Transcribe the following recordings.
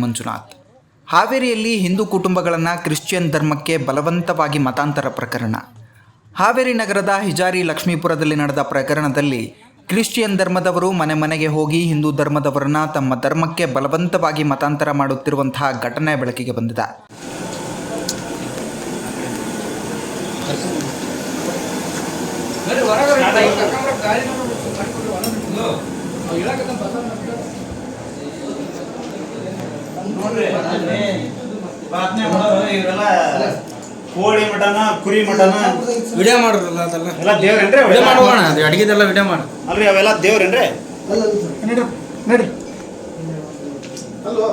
ಮಂಜುನಾಥ್. ಹಾವೇರಿಯಲ್ಲಿ ಹಿಂದೂ ಕುಟುಂಬಗಳನ್ನು ಕ್ರಿಶ್ಚಿಯನ್ ಧರ್ಮಕ್ಕೆ ಬಲವಂತವಾಗಿ ಮತಾಂತರ ಪ್ರಕರಣ. ಹಾವೇರಿ ನಗರದ ಹಿಜಾರಿ ಲಕ್ಷ್ಮೀಪುರದಲ್ಲಿ ನಡೆದ ಪ್ರಕರಣದಲ್ಲಿ ಕ್ರಿಶ್ಚಿಯನ್ ಧರ್ಮದವರು ಮನೆ ಮನೆಗೆ ಹೋಗಿ ಹಿಂದೂ ಧರ್ಮದವರನ್ನು ತಮ್ಮ ಧರ್ಮಕ್ಕೆ ಬಲವಂತವಾಗಿ ಮತಾಂತರ ಮಾಡುತ್ತಿರುವಂತಹ ಘಟನೆ ಬೆಳಕಿಗೆ ಬಂದಿದೆ. ಕೋಳಿ ಮಟನ ಕುರಿ ಮಟನ ವಿಡಿಯೋ ಮಾಡ್ರಲ್ಲ ಅದೆಲ್ಲ ಎಲ್ಲ ದೇವ್ರೇನ್ರಿ? ವಿಡಿಯೋ ಮಾಡೋಣ, ಅದು ಅಡಿಗೆದೆಲ್ಲ ವಿಡಿಯೋ ಮಾಡಿ ಅಲ್ರಿ ಅವೆಲ್ಲ ದೇವ್ರೇನ್ರಿ? ನಡ್ರಿ ನಡ್ರಿ. ಅಲ್ವಾ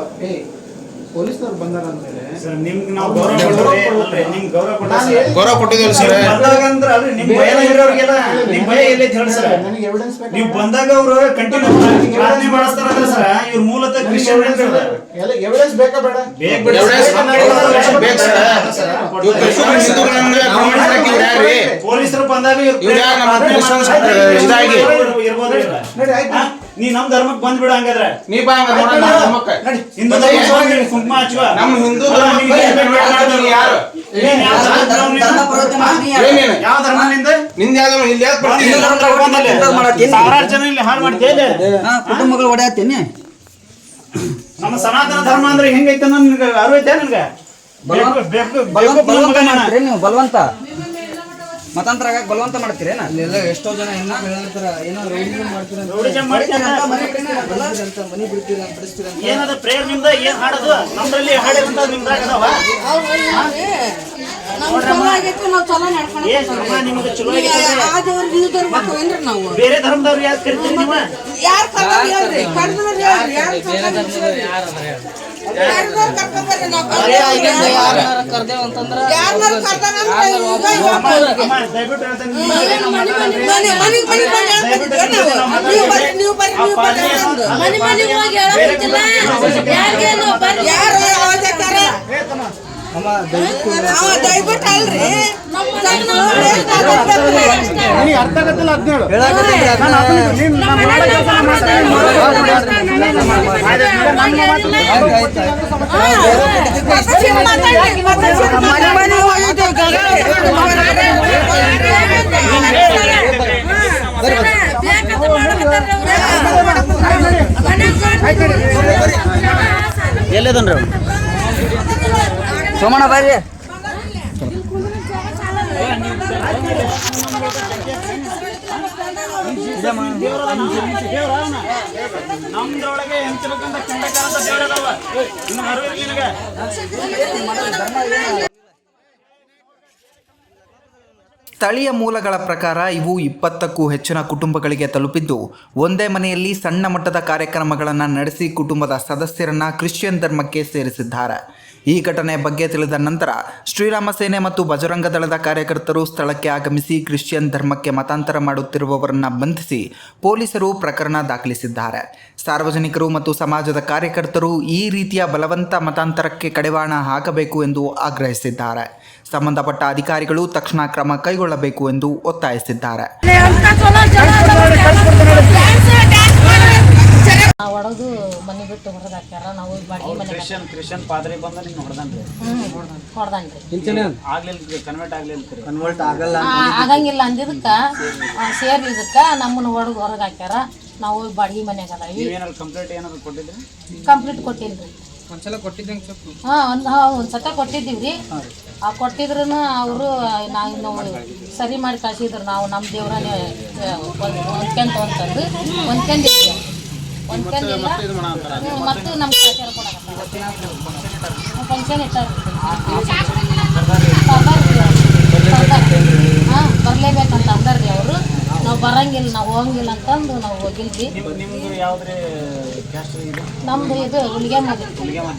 ಪೊಲೀಸ್ನವ್ರು ಬಂದಾರ ಅಂದ್ಮೇಲೆ ಸರ್ ನಿಮ್ಗೆ ನಾವು ಗೌರವ ಕೊಡ್ತೀವಿ. ಅಲ್ರಿ ನಿಮ್ಗೆ ಗೌರವ ಕೊಡ್ತೀವಿ. ಗೌರವ ಕೊಟ್ಟಿದ್ದೀವಿ ಸರ್. ಬಂದಾಗ ಅಂದ್ರೆ ಅಲ್ರಿ ನಿಮ್ ಭಯ ಇರೋರಿಗೆಲ್ಲ ನಿಮ್ ಭಯ ಎಲ್ಲಿ ಅಂತ ಹೇಳಿ ಸರ್. ನನಗೆ ಎವಿಡೆನ್ಸ್ ಬೇಕು. ನೀವು ಬಂದಾಗ ಅವರು ಕಂಟಿನ್ಯೂ ಪ್ರಾರ್ಥನೆ ಮಾಡಿಸ್ತಾರಂದ್ರೆ ಸರ್ ಇವ್ರ ಮೂಲತಃ ಕ್ರಿಶ್ಚಿಯನ್ ಎಲ್ಲ ಎವಿಡೆನ್ಸ್ ಬೇಕಾ ಬೇಡ? ಪೊಲೀಸರು ಬಂದಾಗ ನೀ ನಮ್ ಧರ್ಮಕ್ಕೆ ಬಂದ್ಬಿಡ ಹಂಗಾದ್ರೆ ನೀ ಬಾ ಹಿಂದೂ ಧರ್ಮ ಕುಂಕುಮ ಹಚ್ಚುವ ನಮ್ಮ ಹಿಂದೂ ಯಾರು ಯಾವ ಧರ್ಮ ನಿಂದ ನಿಂದ ಯಾವ್ದು ಇಲ್ಲಿ ಯಾಕೆ ಬರ್ತೀನಿ? ಸಾವಿರಾರು ಜನ ಇಲ್ಲಿ ಹಾಳು ಮಾಡ್ತೇನೆ ಕುಟುಂಬಗಳು ಹೊಡೆಯತ್ತೀನಿ. ನಮ್ಮ ಸನಾತನ ಧರ್ಮ ಅಂದ್ರೆ ಹೆಂಗೈತೆ ನನ್ಗೆ ಅರಿವೈತೆ ನನ್ಗೆ ನೀವು ಬಲವಂತ ಮತಾಂತರ ಆಗಕ್ಕೆ ಬಲವಂತ ಮಾಡ್ತೀರೇನ? ಅಲ್ಲೆಲ್ಲ ಎಷ್ಟೋ ಜನ ಹೆಣ್ಣು ಹೇಳ್ತಾರ ಏನೋ ಮನಿ ಬಿಡ್ತೀರ ಏನದ ಪ್ರೇಯರ್ ನಿಮ್ದ ಏನ್ ಹಾಡೋದು ನಮ್ದ್ರಲ್ಲಿ ಹಾಡಿರಂತ ನಿಮ್ದಾಗ ನಿಮ್ಗೆ ಚಲೋ ಬೇರೆ ಧರ್ಮದವ್ರು ಯಾಕೆ ಕರಿತೀರಿ ನೀವು? ಅರ್ಥ ಆಗತ್ತಿಲ್ಲ 17 ಎಲ್ಲದನ್ರಿ ಸೋಮಣ್ಣ ಬಾರಿ ನಮ್ದ್ರೊಳಗೆ ಹೆಂಚಬೇಕಂತ ಖಂಡಕಾರದ ದೇವರದವ ಇನ್ನು ಅರಿವಿಲ್ಲ ನಿನಗೆ. ಸ್ಥಳೀಯ ಮೂಲಗಳ ಪ್ರಕಾರ ಇವು 20ಕ್ಕೂ ಹೆಚ್ಚಿನ ಕುಟುಂಬಗಳಿಗೆ ತಲುಪಿದ್ದು ಒಂದೇ ಮನೆಯಲ್ಲಿ ಸಣ್ಣ ಮಟ್ಟದ ಕಾರ್ಯಕ್ರಮಗಳನ್ನು ನಡೆಸಿ ಕುಟುಂಬದ ಸದಸ್ಯರನ್ನು ಕ್ರಿಶ್ಚಿಯನ್ ಧರ್ಮಕ್ಕೆ ಸೇರಿಸಿದ್ದಾರೆ. ಈ ಘಟನೆ ಬಗ್ಗೆ ತಿಳಿದ ನಂತರ ಶ್ರೀರಾಮ ಸೇನೆ ಮತ್ತು ಬಜರಂಗ ದಳದ ಕಾರ್ಯಕರ್ತರು ಸ್ಥಳಕ್ಕೆ ಆಗಮಿಸಿ ಕ್ರಿಶ್ಚಿಯನ್ ಧರ್ಮಕ್ಕೆ ಮತಾಂತರ ಮಾಡುತ್ತಿರುವವರನ್ನು ಬಂಧಿಸಿ ಪೊಲೀಸರು ಪ್ರಕರಣ ದಾಖಲಿಸಿದ್ದಾರೆ. ಸಾರ್ವಜನಿಕರು ಮತ್ತು ಸಮಾಜದ ಕಾರ್ಯಕರ್ತರು ಈ ರೀತಿಯ ಬಲವಂತ ಮತಾಂತರಕ್ಕೆ ಕಡಿವಾಣ ಹಾಕಬೇಕು ಎಂದು ಆಗ್ರಹಿಸಿದ್ದಾರೆ. ಸಂಬಂಧಪಟ್ಟ ಅಧಿಕಾರಿಗಳು ತಕ್ಷಣ ಕ್ರಮ ಕೈಗೊಳ್ಳಬೇಕು ಎಂದು ಒತ್ತಾಯಿಸಿದ್ದಾರೆ. ಹೊಡೆದು ಮನೆ ಬಿಟ್ಟು ಹೊರಗೆ ಹಾಕ್ಯಾರ. ನಾವು ಬಾಡಿಗೆ ಮನೆ ಕ್ರಿಶ್ಚಿಯನ್ ಪಾದ್ರಿ ಬಂದ ನಿನ್ನ ಹೊಡೆದನ್ರಿ ಕನ್ವರ್ಟ್ ಆಗಲ್ಲ ಆಗಂಗಿಲ್ಲ ಅಂದಿದ್ದಕ್ಕ ಸೇರ್ಲಿದಕ್ಕ ನಮ್ಮನ್ನ ಹೊಡೆದು ಹೊರಗೆ ಹಾಕ್ಯಾರ. ನಾವು ಬಾಡಿಗೆ ಮನೆಯಾಗ ಅದಾವಿ. ಕಂಪ್ಲೀಟ್ ಕೊಟ್ಟಿಲ್ರಿ. ಒಂದ್ಸಲ ಕೊಟ್ಟಿದ್ದಂಗೆ ಒಂದ್ಸತ ಕೊಟ್ಟಿದ್ದೀವ್ರಿ. ಕೊಟ್ಟಿದ್ರು ಅವರು ನಾವು ಸರಿ ಮಾಡಿ ಕಳ್ಸಿದ್ರು. ನಾವು ನಮ್ಮ ದೇವ್ರನ್ನೇ ಹೊಂದ್ಕೊಂತ ಅಂತಂದು ಹೊಂದ್ಕೊಂಡಿದ್ವಿ. ಹೊಂದ್ಕೊಂಡಿಲ್ಲ ಮತ್ತು ನಮ್ಗೆ ಆಚಾರ ಕೊಡಕತ್ತ ಫಂಕ್ಷನ್ ಇಟ್ಟಾರ. ಬರಲೇಬೇಕಂತ ಅಂದಾರ್ರಿ ಅವರು. ನಾವು ಬರಂಗಿಲ್ಲ, ನಾವು ಹೋಗಂಗಿಲ್ಲ ಅಂತಂದು ನಾವು ಹೋಗಿಲ್ವಿ. ನಮ್ದು ಇದು ಹುಲಿಗೆಮ್ಮ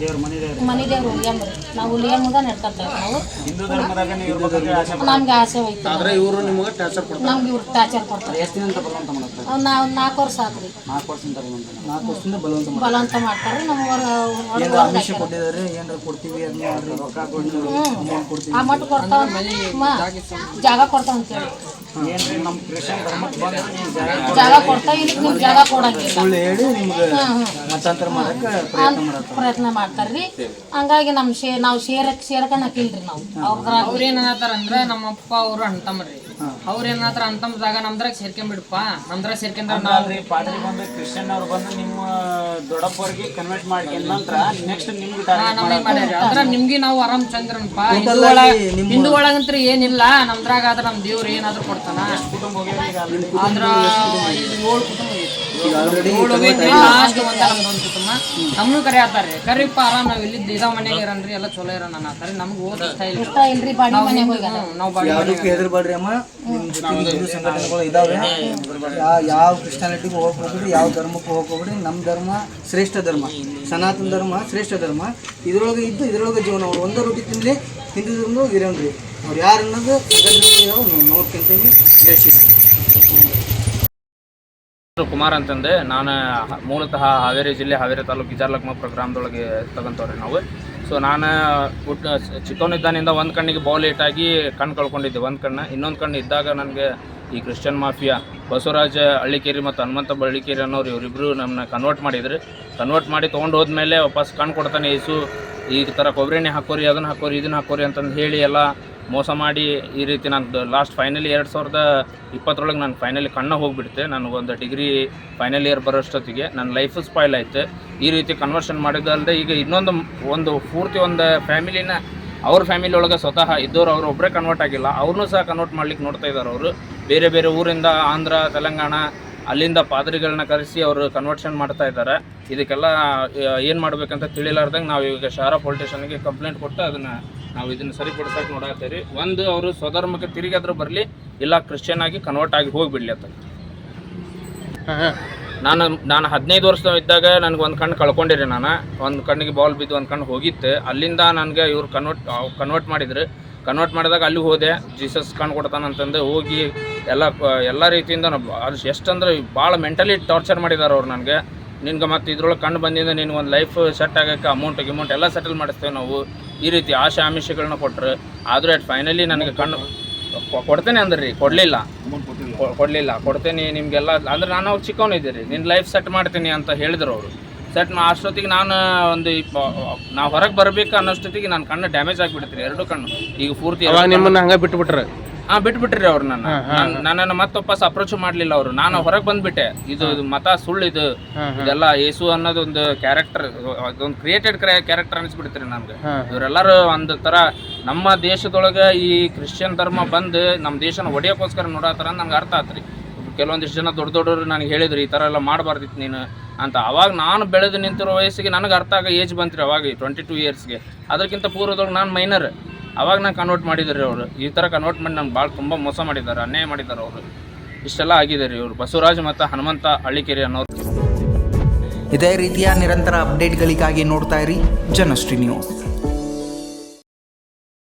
ಮನೆ ದೇವ್ರು ಹುಲಿಗೆಮ್ಮ ರೀ. ನಾವು ಹುಲಿಗೆಮ್ಮಗ ನಡ್ಕೊಂತ ನಾವು ನಮ್ಗೆ ಆಸೆ ಹೋಯ್ತು. ನಮ್ಗೆ ಇವ್ರು ಟಾರ್ಚರ್ ಕೊಡ್ತಾರೆ. ನಾವು 4 ವರ್ಷ ಆದ್ರಿ. 4 ವರ್ಷದಿಂದ ಬಲವಂತ ಮಾಡ್ತಾರೆ. ನಮ್ಮ ಆ ಮಟ್ಟು ಕೊಡ್ತಾವ, ಜಾಗ ಕೊಡ್ತಾವ ಅಂತೇಳಿ ಜಾಗ ಕೊಡ್ತಾವ. ಇಲ್ಲಿ ನಿಮ್ಗೆ ಜಾಗ ಕೊಡಂಗಿಲ್ಲ. ಮತಾಂತರ ಮಾಡಕ್ಕೆ ಪ್ರಯತ್ನ ಮಾಡತ್ತ. ಪ್ರಯತ್ನ ಮಾಡ್ತಾರ್ರಿ. ಹಂಗಾಗಿ ನಾವು ಸೇರ್ಕಣಕಿಲ್ರಿ ನಾವು ಅವ್ರದ್ರಾಗ. ಅವ್ರ ಏನ್ ಅನ್ನತಾರಂದ್ರ ನಮ್ಮಪ್ಪ ಅವ್ರು ಅಂತಮ್ರಿ. ಅವ್ರ ಏನಾದ್ರ ಅಂತಮ್ದಾಗ ನಮ್ದ್ರಾಗ ಸೇರ್ಕೊಂಡ್ಬಿಡಪ್ಪ, ನಮ್ದ್ರಾಗ ಸೇರ್ಕೊಂಡ್ರ ಅಲ್ರಿ ಪಾದ್ರಿ ಬಂದು ಕ್ರಿಶ್ಚಿಯನ್ ಅವ್ರು ಬಂದು ನಿಮ್ಮ ದೊಡ್ಡಪ್ಪವ್ರಿಗೆ ಕನ್ವರ್ಟ್ ಮಾಡ್ಕೊಂಡ ನಂತರ ನೆಕ್ಸ್ಟ್ ನಿಮ್ಗೆ ನಮಗೆ ಮಾಡ್ಯಾರ. ಅದ್ರ ನಿಮ್ಗೆ ನಾವು ಆರಾಮ್ ಚಂದ್ರನಪ್ಪ. ಹಿಂದೂ ಒಳಗಂತ್ರ ಏನಿಲ್ಲ, ನಮ್ದ್ರಾಗ ಆದ್ರ ನಮ್ ದೇವ್ರ ಏನಾದ್ರು ಕೊಡ್ತಾನ. ಕುಟುಂಬ ಹೋಗ್ಯಾರ ಈಗ ಆದ್ರ 7 ಕುಟುಂಬ ಲಾಸ್ಟ್ ಒಂದ್ ಕುಟುಂಬ ನಮ್ನು ಕರೆ ಆತಾರ್ರಿ. ಕರಿಪ್ಪ ಆರಾಮ್ ನಾವ್ ಇಲ್ಲಿ ಇದ ಮನ್ಯಾಗ ಇರನ್ರಿ, ಎಲ್ಲ ಚಲೋ ಇರೋಣ ಅನ್ನತಾರಿ. ನಮ್ಗೆ ಓದ್ ಇಷ್ಟ ಇಲ್ರಿ ಬಾಡಿ ಮನೆಗೆ ಹೋಗ್ಯಾರ. ನಾವು ಬಾಡಿ ಯಾವ್ದಕ್ಕೂ ಹೆದರ್ಬೇಡ್ರಿ ಅಮ್ಮ. ನಿಮ್ ಜೊತೆ ಹಿಂದೂ ಸಂಘಟನೆಗಳು ಇದಾವೆ. ಯಾವ ಕ್ರಿಶ್ಚಾನಿಟಿಗೂ ಹೋಗ್ಬೇಡ್ರಿ, ಯಾವ ಧರ್ಮಕ್ಕೂ ಹೋಗ್ಬೇಡ್ರಿ. ನಮ್ಮ ಧರ್ಮ ಶ್ರೇಷ್ಠ ಧರ್ಮ, ಸನಾತನ ಧರ್ಮ ಶ್ರೇಷ್ಠ ಧರ್ಮ. ಇದ್ರೊಳಗೆ ಇದ್ದು ಇದ್ರೊಳಗೆ ಜೀವನ. ಅವ್ರು ಒಂದೇ ರೊಟ್ಟಿ ತಿನ್ನಲಿ, ಹಿಂದೂ ಧರ್ಮದಾಗ ಇರೋನ್ರಿ. ಅವ್ರು ಯಾರು ಅನ್ನೋದು ಸಂಘಟನೆ ನೋಡ್ಕೊಂತೀವಿ. ಕುಮಾರ್ ಅಂತಂದೆ. ನಾನು ಮೂಲತಃ ಹಾವೇರಿ ಜಿಲ್ಲೆ ಹಾವೇರಿ ತಾಲೂಕು ಇಜಾರ್ಲಕ್ಮಾಪುರ ಗ್ರಾಮದೊಳಗೆ ತಗೊಂತವ್ರಿ ನಾವು. ಸೊ ನಾನು ಚಿಕ್ಕವನಿದ್ದಾನಿಂದ ಒಂದು ಕಣ್ಣಿಗೆ ಬಾಲ್ ಏಟಾಗಿ ಕಣ್ಣು ಕಳ್ಕೊಂಡಿದ್ದೆ. ಒಂದು ಕಣ್ಣು, ಇನ್ನೊಂದು ಕಣ್ಣು ಇದ್ದಾಗ ನನಗೆ ಈ ಕ್ರಿಶ್ಚಿಯನ್ ಮಾಫಿಯಾ ಬಸವರಾಜ ಹಳ್ಳಿಕೇರಿ ಮತ್ತು ಹನುಮಂತ ಬಳ್ಳಿಕೇರಿ ಅನ್ನೋರು ಇವರಿಬ್ಬರು ನಮ್ಮನ್ನ ಕನ್ವರ್ಟ್ ಮಾಡಿದ್ರು. ಕನ್ವರ್ಟ್ ಮಾಡಿ ತೊಗೊಂಡು ಹೋದ್ಮೇಲೆ ವಾಪಸ್ ಕಣ್ಣು ಕೊಡ್ತಾನೆ ಏಸು, ಈ ಥರ ಕೊಬ್ಬರಿ ಎಣ್ಣೆ ಹಾಕೋರಿ, ಅದನ್ನು ಹಾಕೋರಿ, ಇದನ್ನು ಹಾಕೋರಿ ಅಂತಂದು ಹೇಳಿ ಎಲ್ಲ ಮೋಸ ಮಾಡಿ ಈ ರೀತಿ ನಾನು ಲಾಸ್ಟ್ ಫೈನಲಿ 2020 ನಾನು ಫೈನಲಿ ಕಣ್ಣ ಹೋಗಿಬಿಡ್ತೆ. ನನಗೊಂದು ಡಿಗ್ರಿ ಫೈನಲ್ ಇಯರ್ ಬರೋಷ್ಟೊತ್ತಿಗೆ ನನ್ನ ಲೈಫು ಸ್ಪಾಯ್ಲ್ ಆಯ್ತು. ಈ ರೀತಿ ಕನ್ವರ್ಷನ್ ಮಾಡಿದ್ದಲ್ಲದೆ ಈಗ ಇನ್ನೊಂದು ಪೂರ್ತಿ ಒಂದು ಫ್ಯಾಮಿಲಿನ ಅವ್ರ ಫ್ಯಾಮಿಲಿ ಒಳಗೆ ಸ್ವತಃ ಇದ್ದವ್ರು ಅವರು ಒಬ್ಬರೇ ಕನ್ವರ್ಟ್ ಆಗಿಲ್ಲ, ಅವ್ರನ್ನೂ ಸಹ ಕನ್ವರ್ಟ್ ಮಾಡ್ಲಿಕ್ಕೆ ನೋಡ್ತಾ ಇದ್ದಾರೆ. ಅವರು ಬೇರೆ ಬೇರೆ ಊರಿಂದ ಆಂಧ್ರ, ತೆಲಂಗಾಣ ಅಲ್ಲಿಂದ ಪಾದ್ರಿಗಳನ್ನ ಕರೆಸಿ ಅವರು ಕನ್ವರ್ಷನ್ ಮಾಡ್ತಾ ಇದ್ದಾರೆ. ಇದಕ್ಕೆಲ್ಲ ಏನು ಮಾಡಬೇಕಂತ ತಿಳಿಲಾರ್ದಂಗೆ ನಾವು ಈಗ ಶಹರ ಪೊಲೀಸ್ ಸ್ಟೇಷನ್ಗೆ ಕಂಪ್ಲೇಂಟ್ ಕೊಟ್ಟು ನಾವು ಇದನ್ನು ಸರಿಪಡಿಸೋಕೆ ನೋಡತ್ತೀವಿ. ಒಂದು ಅವರು ಸ್ವಧರ್ಮಕ್ಕೆ ತಿರುಗಾದ್ರೂ ಬರಲಿ, ಇಲ್ಲ ಕ್ರಿಶ್ಚಿಯನ್ ಆಗಿ ಕನ್ವರ್ಟ್ ಆಗಿ ಹೋಗಿಬಿಡ್ಲಿ ಅಂತ. ನಾನು 15 ವರ್ಷ ಇದ್ದಾಗ ನನಗೆ ಒಂದು ಕಣ್ಣು ಕಳ್ಕೊಂಡಿರಿ. ಒಂದು ಕಣ್ಣಿಗೆ ಬಾಲ್ ಬಿದ್ದು ಒಂದು ಕಣ್ಣು ಹೋಗಿತ್ತು. ಅಲ್ಲಿಂದ ನನಗೆ ಇವ್ರು ಕನ್ವರ್ಟ್ ಮಾಡಿದ್ರು. ಕನ್ವರ್ಟ್ ಮಾಡಿದಾಗ ಅಲ್ಲಿ ಹೋದೆ. ಜೀಸಸ್ ಕಣ್ಣು ಕೊಡ್ತಾನಂತಂದು ಹೋಗಿ ಎಲ್ಲ ರೀತಿಯಿಂದ ಅದು ಎಷ್ಟಂದ್ರೆ ಭಾಳ ಮೆಂಟಲಿ ಟಾರ್ಚರ್ ಮಾಡಿದ್ದಾರೆ ಅವ್ರು ನನಗೆ. ನಿನ್ಗೆ ಮತ್ತು ಇದ್ರೊಳಗೆ ಕಣ್ಣು ಬಂದಿಂದ ನಿನ್ಗೆ ಒಂದು ಲೈಫ್ ಸೆಟ್ ಆಗೋಕ್ಕೆ ಅಮೌಂಟ್ ಎಲ್ಲ ಸೆಟಲ್ ಮಾಡಿಸ್ತೇವೆ ನಾವು. ಈ ರೀತಿ ಆಶೆ ಆಮಿಷಗಳನ್ನ ಕೊಟ್ಟರು. ಆದರೂ ಫೈನಲಿ ನನಗೆ ಕಣ್ಣು ಕೊಡ್ತೇನೆ ಅಂದ್ರಿ, ಕೊಡಲಿಲ್ಲ. ಕೊಡ್ತೇನೆ ನಿಮಗೆಲ್ಲ ಅಂದ್ರೆ ನಾನು ಅವ್ರು ಚಿಕ್ಕವನಿದ್ದೀರಿ, ನಿನ್ನ ಲೈಫ್ ಸೆಟ್ ಮಾಡ್ತೀನಿ ಅಂತ ಹೇಳಿದ್ರು ಅವರು. ಅಷ್ಟೊತ್ತಿಗೆ ನಾನು ನಾವು ಹೊರಗೆ ಬರಬೇಕು ಅನ್ನೋಷ್ಟೊತ್ತಿಗೆ ನನ್ನ ಕಣ್ಣು ಡ್ಯಾಮೇಜ್ ಆಗಿಬಿಡ್ತೀರಿ, 2 ಕಣ್ಣು. ಈಗ ಪೂರ್ತಿ ನಿಮ್ಮನ್ನ ಹಂಗೆ ಬಿಟ್ಬಿಟ್ರೆ ಬಿಟ್ಬಿಟ್ರಿ ಅವ್ರು. ನನ್ನನ್ನು ಮತ್ತೆ ವಾಪಸ್ ಅಪ್ರೋಚ್ ಮಾಡಲಿಲ್ಲ ಅವರು. ನಾನು ಹೊರಗೆ ಬಂದ್ಬಿಟ್ಟೆ. ಇದು ಮತ ಸುಳ್ಳು, ಇದೆಲ್ಲ ಯೇಸು ಅನ್ನೋದು ಒಂದು ಕ್ಯಾರೆಕ್ಟರ್, ಅದೊಂದು ಕ್ರಿಯೇಟೆಡ್ ಕ್ಯಾರೆಕ್ಟರ್ ಅನಿಸ್ಬಿಡ್ತೀರಿ ನನಗೆ. ಇವರೆಲ್ಲರೂ ಒಂದು ಥರ ನಮ್ಮ ದೇಶದೊಳಗೆ ಈ ಕ್ರಿಶ್ಚಿಯನ್ ಧರ್ಮ ಬಂದು ನಮ್ಮ ದೇಶನ ಒಡೆಯೋಕ್ಕೋಸ್ಕರ ನೋಡತ್ತಾರ ಅಂತ ನನಗೆ ಅರ್ಥ ಆತ್ರಿ. ಕೆಲವೊಂದಿಷ್ಟು ಜನ ದೊಡ್ಡವರು ನನಗೆ ಹೇಳಿದ್ರು ಈ ಥರ ಎಲ್ಲ ಮಾಡಬಾರ್ದಿತ್ತು ನೀನು ಅಂತ. ಅವಾಗ ನಾನು ಬೆಳೆದು ನಿಂತಿರೋ ವಯಸ್ಸಿಗೆ ನನಗೆ ಅರ್ಥ ಆಗೋ ಏಜ್ ಬಂತ್ರಿ ಅವಾಗ 22 ಇಯರ್ಸ್ಗೆ. ಅದಕ್ಕಿಂತ ಪೂರ್ವದೊಳಗೆ ನಾನು ಮೈನರ್. ಅವಾಗ ನಾನು ಕನ್ವರ್ಟ್ ಮಾಡಿದ್ರಿ ಅವರು. ಈ ಥರ ಕನ್ವರ್ಟ್ ಮಾಡಿ ನಂಗೆ ಭಾಳ ತುಂಬ ಮೋಸ ಮಾಡಿದ್ದಾರೆ, ಅನ್ಯಾಯ ಮಾಡಿದ್ದಾರೆ ಅವರು. ಇಷ್ಟೆಲ್ಲ ಆಗಿದೆ ರೀ ಇವರು ಬಸವರಾಜ್ ಮತ್ತು ಹನುಮಂತ ಹಳ್ಳಿಕೇರಿ ಅನ್ನೋರು. ಇದೇ ರೀತಿಯ ನಿರಂತರ ಅಪ್ಡೇಟ್ಗಳಿಗಾಗಿ ನೋಡ್ತಾ ಇರಿ ಜನಶ್ರೀ ನ್ಯೂಸ್.